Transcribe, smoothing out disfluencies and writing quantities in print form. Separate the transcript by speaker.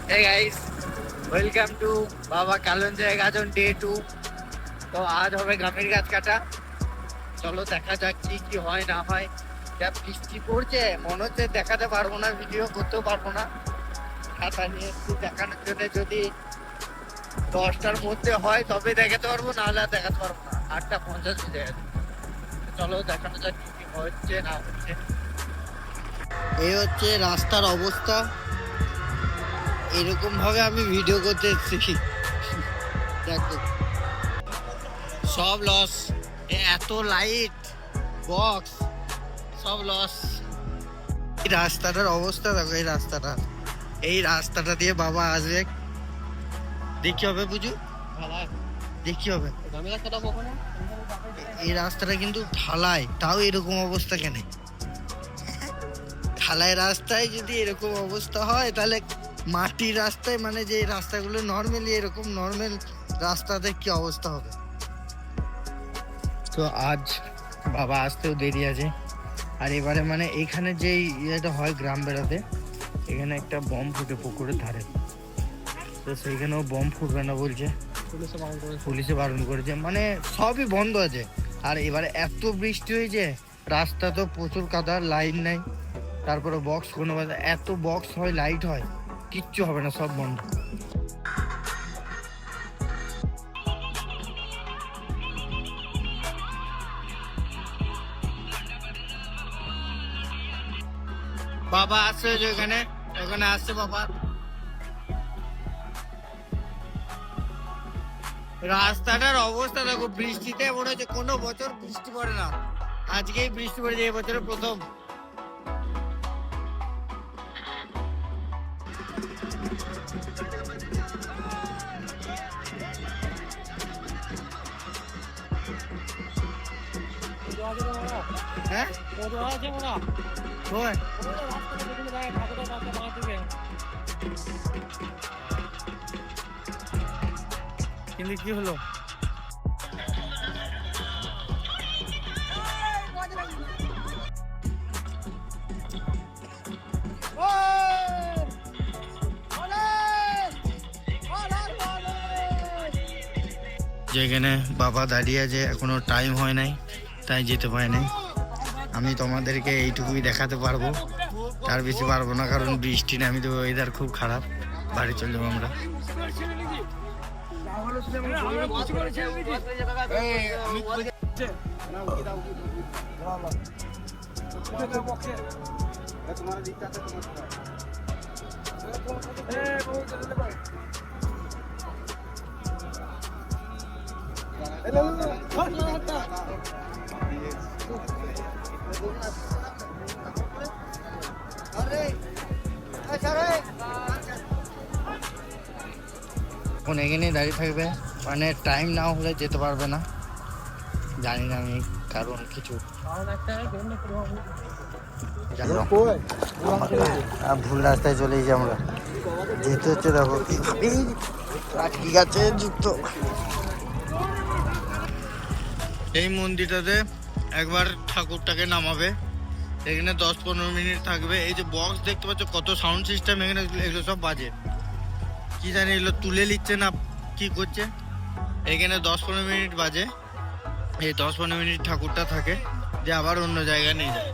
Speaker 1: Hey guys, welcome to বাবা কালঞ্জয় Gajan day 2। তো আজ হবে গামের গাছ কাটা। চলো দেখা যাক কি কি হয় না হয়। যা বৃষ্টি পড়ছে মনে হচ্ছে দেখাতে পারবো না, ভিডিও করতেও পারবো না। ছাতা নিয়ে একটু দেখানোর জন্য যদি 10টার মধ্যে হয় তবে দেখাতে পারবো, নাহলে আর দেখাতে পারবো না। 8:50 হয়ে গেছে। চলো দেখানো যাক কি কি হচ্ছে না হচ্ছে। এই হচ্ছে রাস্তার অবস্থা। এরকম ভাবে আমি ভিডিও করতে এসেছি, দেখো সব লস। এত লাইট বক্স সব লস। এই রাস্তাটার অবস্থা দেখো, এই রাস্তাটা দিয়ে বাবা আসবে, দেখি হবে বুঝু, দেখি হবে। এই রাস্তাটা কিন্তু ঢালাই, তাও এরকম অবস্থা কেন? ঢালাই রাস্তায় যদি এরকম অবস্থা হয়, তাহলে মাটির রাস্তায়, মানে যে রাস্তাগুলো নর্মালি এরকম নর্মাল রাস্তাতে কি অবস্থা হবে। তো আজ বাবা আসতেও দেরি আছে। আর এবারে মানে এখানে যে ইয়েটা হয় গ্রাম বেড়াতে, এখানে একটা বম ফুটে পুকুরের ধারে, তো সেইখানেও বম ফুটবে না বলছে, পুলিশে বারণ করেছে, মানে সবই বন্ধ আছে। আর এবারে এত বৃষ্টি হয়েছে, রাস্তা তো প্রচুর কাদা, লাইন নাই, তারপরে বক্স কোনো এত বক্স হয়, লাইট হয়, কিচ্ছু হবে না, সব বন্ধ। বাবা আসছে যে এখানে, ওখানে আসছে বাবা। রাস্তাটার অবস্থা দেখো, বৃষ্টিতে মনে হচ্ছে কোনো বছর বৃষ্টি পড়ে না, আজকেই বৃষ্টি পড়েছে, এই বছরের প্রথম। হ্যাঁ কিন্তু কি হলো? যেখানে বাবা দাঁড়িয়ে আছে, এখনো টাইম হয় নাই, তাই যেতে পারে নাই। আমি তোমাদেরকে এইটুকুই দেখাতে পারবো, তার বেশি পারবো না, কারণ বৃষ্টি না, আমি তো ওয়েদার খুব খারাপ। বাড়ি চলে যাবো আমরা। এখন এখানে দাঁড়িয়ে থাকবে, মানে টাইম না হলে যেতে পারবে না, জানি না আমি কারণ কিছু। ভুল রাস্তায় চলে এসেছি আমরা, যেতে হচ্ছে দেখো ঠিক আছে যুক্ত। এই মন্দিরটাতে একবার ঠাকুরটাকে নামাবে, এখানে 10-15 মিনিট থাকবে। এই যে বক্স দেখতে পাচ্ছ, কত সাউন্ড সিস্টেম এখানে, এগুলো সব বাজে, কি জানি এগুলো তুলে নিচ্ছে না কি করছে। এখানে 10-15 মিনিট বাজে, এই 10-15 মিনিট ঠাকুরটা থাকে, যে আবার অন্য জায়গায় নিয়ে যায়।